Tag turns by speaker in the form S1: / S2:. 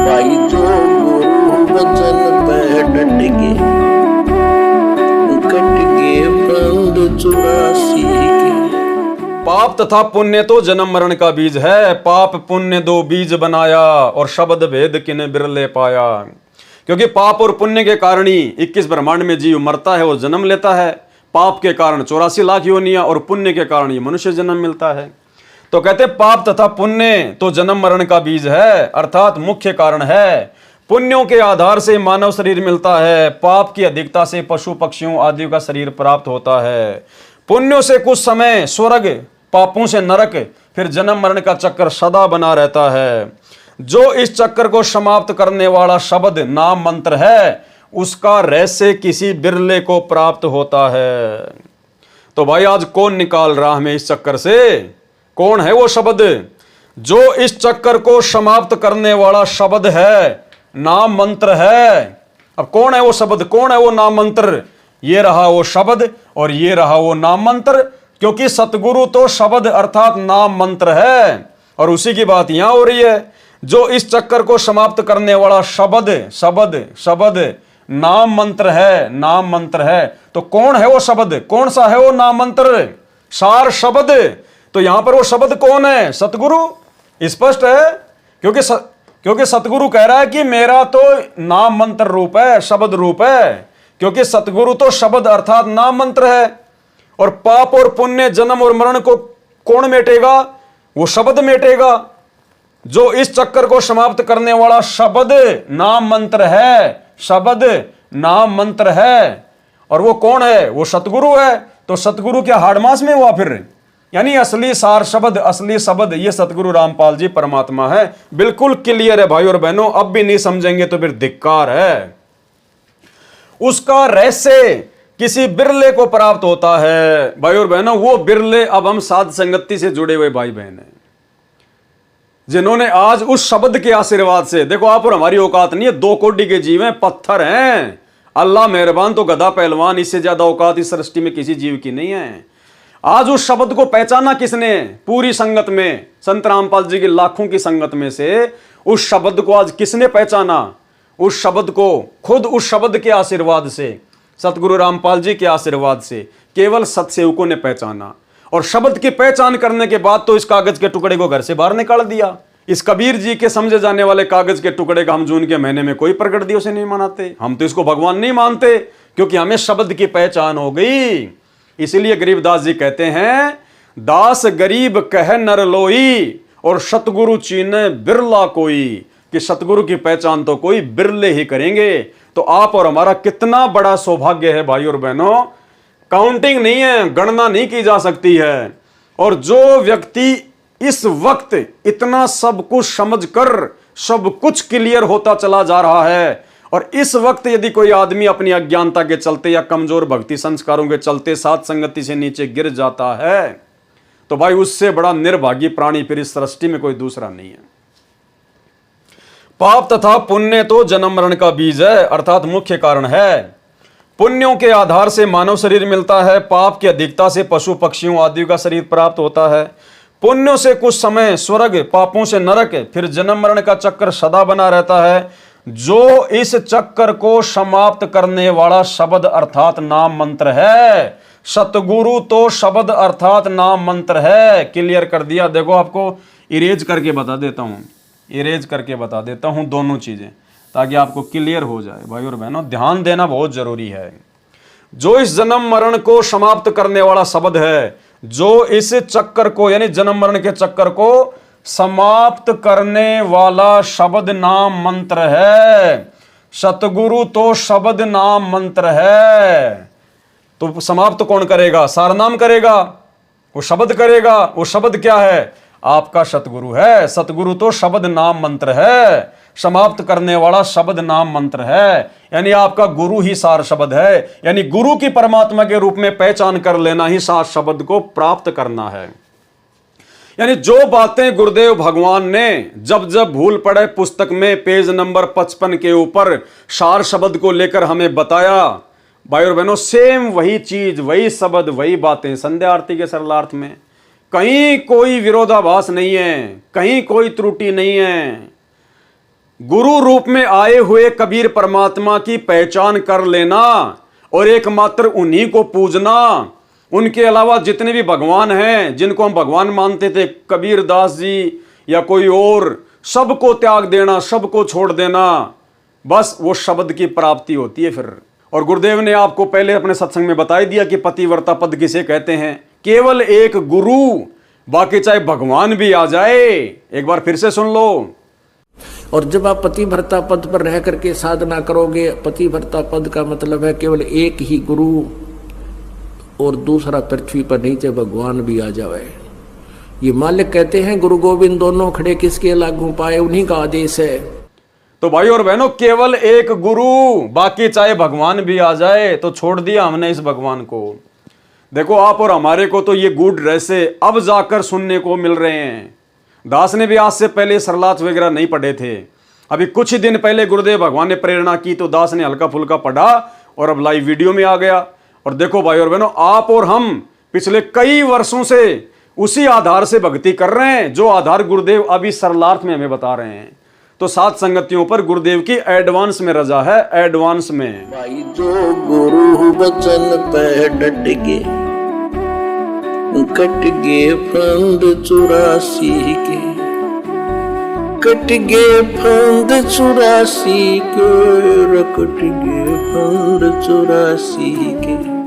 S1: भाई जो गुरु वचन पे डट गए, कट गए बंद 84 के।
S2: पाप तथा पुण्य तो जन्म मरण का बीज है, पाप पुण्य दो बीज बनाया, और शब्द भेद किने बिरले पाया। क्योंकि पाप और पुण्य के कारण ही 21 ब्रह्मांड में जीव मरता है, वो जन्म लेता है। पाप के कारण 84 लाख योनियां, और पुण्य के कारण ये मनुष्य जन्म मिलता है। तो कहते पाप तथा पुण्य तो जन्म मरण का बीज है, अर्थात मुख्य कारण है। पुण्यों के आधार से मानव शरीर मिलता है, पाप की अधिकता से पशु पक्षियों आदि का शरीर प्राप्त होता है। पुण्यों से कुछ समय स्वर्ग, पापों से नरक, फिर जन्म मरण का चक्कर सदा बना रहता है। जो इस चक्कर को समाप्त करने वाला शब्द नाम मंत्र है, उसका रहस्य किसी बिरले को प्राप्त होता है। तो भाई आज कौन निकाल रहा हमें इस चक्कर से? कौन है वो शब्द? जो इस चक्कर को समाप्त करने वाला शब्द है, नाम मंत्र है। अब कौन है वो शब्द, कौन है वो नाम मंत्र? ये रहा वो शब्द और ये रहा वो नाम मंत्र। क्योंकि सतगुरु तो शब्द अर्थात नाम मंत्र है, और उसी की बात यहां हो रही है। जो इस चक्कर को समाप्त करने वाला शब्द शब्द शब्द नाम मंत्र है, नाम मंत्र है। तो कौन है वो शब्द, कौन सा है वो नाम मंत्र? सार शब्द। तो यहां पर वो शब्द कौन है? सतगुरु। स्पष्ट है, क्योंकि सतगुरु कह रहा है कि मेरा तो नाम मंत्र रूप है, शब्द रूप है। क्योंकि सतगुरु तो शब्द अर्थात नाम मंत्र है। और पाप और पुण्य, जन्म और मरण को कौन मेटेगा? वो शब्द मेटेगा। जो इस चक्कर को समाप्त करने वाला शब्द नाम मंत्र है, शब्द नाम मंत्र है। और वो कौन है? वो सतगुरु है। तो सतगुरु क्या हाड़मास में हुआ फिर? यानी असली सार शब्द, असली शब्द ये सतगुरु रामपाल जी परमात्मा है। बिल्कुल क्लियर है भाई और बहनों। अब भी नहीं समझेंगे तो फिर धिक्कार है। उसका रहस्य किसी बिरले को प्राप्त होता है। भाई और बहनों, वो बिरले अब हम साध संगति से जुड़े हुए भाई बहन हैं, जिन्होंने आज उस शब्द के आशीर्वाद से, देखो आप और हमारी औकात नहीं है, 2 कोटि के जीव हैं, पत्थर हैं। अल्लाह मेहरबान तो गधा पहलवान, इससे ज्यादा औकात इस सृष्टि में किसी जीव की नहीं है। आज उस शब्द को पहचाना किसने? पूरी संगत में, संत रामपाल जी की लाखों की संगत में से उस शब्द को आज किसने पहचाना? उस शब्द को खुद उस शब्द के आशीर्वाद से, सतगुरु रामपाल जी के आशीर्वाद से केवल सतसेवकों ने पहचाना। और शब्द की पहचान करने के बाद तो इस कागज के टुकड़े को घर से बाहर निकाल दिया। इस कबीर जी के समझे जाने वाले कागज के टुकड़े का हम जून के महीने में कोई प्रकट दिवस नहीं मनाते। हम तो इसको भगवान नहीं मानते, क्योंकि हमें शब्द की पहचान हो गई। इसीलिए गरीबदास जी कहते हैं, दास गरीब कह नर लोई, और सतगुरु चीने बिरला कोई। कि सतगुरु की पहचान तो कोई बिरले ही करेंगे। तो आप और हमारा कितना बड़ा सौभाग्य है भाई और बहनों, काउंटिंग नहीं है, गणना नहीं की जा सकती है। और जो व्यक्ति इस वक्त इतना सब कुछ समझकर सब कुछ क्लियर होता चला जा रहा है, और इस वक्त यदि कोई आदमी अपनी अज्ञानता के चलते या कमजोर भक्ति संस्कारों के चलते सात संगति से नीचे गिर जाता है, तो भाई उससे बड़ा निर्भागी प्राणी फिर इस सृष्टि में कोई दूसरा नहीं है। पाप तथा पुण्य तो जन्म मरण का बीज है, अर्थात मुख्य कारण है। पुण्यों के आधार से मानव शरीर मिलता है, पाप की अधिकता से पशु पक्षियों आदि का शरीर प्राप्त होता है। पुण्यों से कुछ समय स्वर्ग, पापों से नरक, फिर जन्म मरण का चक्कर सदा बना रहता है। जो इस चक्कर को समाप्त करने वाला शब्द अर्थात नाम मंत्र है। सतगुरु तो शब्द अर्थात नाम मंत्र है। क्लियर कर दिया। देखो आपको इरेज करके बता देता हूं, इरेज करके बता देता हूं दोनों चीजें, ताकि आपको क्लियर हो जाए। भाई और बहनों, ध्यान देना बहुत जरूरी है। जो इस जन्म मरण को समाप्त करने वाला शब्द है, जो इस चक्कर को यानी जन्म मरण के चक्कर को समाप्त करने वाला शब्द नाम मंत्र है। सतगुरु तो शब्द नाम मंत्र है। तो समाप्त कौन करेगा? सारनाम करेगा, वो शब्द करेगा। वो शब्द क्या है? आपका सतगुरु है। सतगुरु तो शब्द नाम मंत्र है। समाप्त करने वाला शब्द नाम मंत्र है, यानी आपका गुरु ही सार शब्द है। यानी गुरु की परमात्मा के रूप में पहचान कर लेना ही सार शब्द को प्राप्त करना है। यानी जो बातें गुरुदेव भगवान ने जब जब भूल पड़े पुस्तक में पेज नंबर 55 के ऊपर सार शब्द को लेकर हमें बताया, भाई और बहनों, सेम वही चीज, वही शब्द, वही बातें संध्या आरती के सरलार्थ में। कहीं कोई विरोधाभास नहीं है, कहीं कोई त्रुटि नहीं है। गुरु रूप में आए हुए कबीर परमात्मा की पहचान कर लेना और एकमात्र उन्हीं को पूजना। उनके अलावा जितने भी भगवान हैं जिनको हम भगवान मानते थे, कबीर दास जी या कोई और, सबको त्याग देना, सबको छोड़ देना, बस वो शब्द की प्राप्ति होती है फिर। और गुरुदेव ने आपको पहले अपने सत्संग में बता ही दिया कि पतिव्रता पद किसे कहते हैं। केवल एक गुरु, बाकी चाहे भगवान भी आ जाए। एक बार फिर से सुन लो।
S3: और जब आप पतिव्रता पद पर रह करके साधना करोगे, पतिव्रता पद का मतलब है केवल एक ही गुरु और दूसरा पृथ्वी पर नीचे भगवान भी आ जाए। ये मालिक कहते हैं गुरु गोविंद दोनों खड़े किसके लागू पाए, उन्हीं का आदेश है।
S2: तो भाई और बहनों, केवल एक गुरु, बाकी चाहे भगवान भी आ जाए। तो छोड़ दिया हमने इस भगवान को। देखो आप और हमारे को तो ये गुड रहस्य अब जाकर सुनने को मिल रहे हैं। दास ने भी आज से पहले सरलाथ वगैरह नहीं पढ़े थे। अभी कुछ ही दिन पहले गुरुदेव भगवान ने प्रेरणा की तो दास ने हल्का फुल्का पढ़ा और अब लाइव वीडियो में आ गया। और देखो भाई और बहनों, आप और हम पिछले कई वर्षों से उसी आधार से भक्ति कर रहे हैं जो आधार गुरुदेव अभी सरलार्थ में हमें बता रहे हैं। तो सात संगतियों पर गुरुदेव की एडवांस में रजा है, एडवांस में।
S1: भाई जो गुरु वचन पे डट के कट गए फंद 84 के, कट गए फंद 84 के, कट गए फंद 84 के।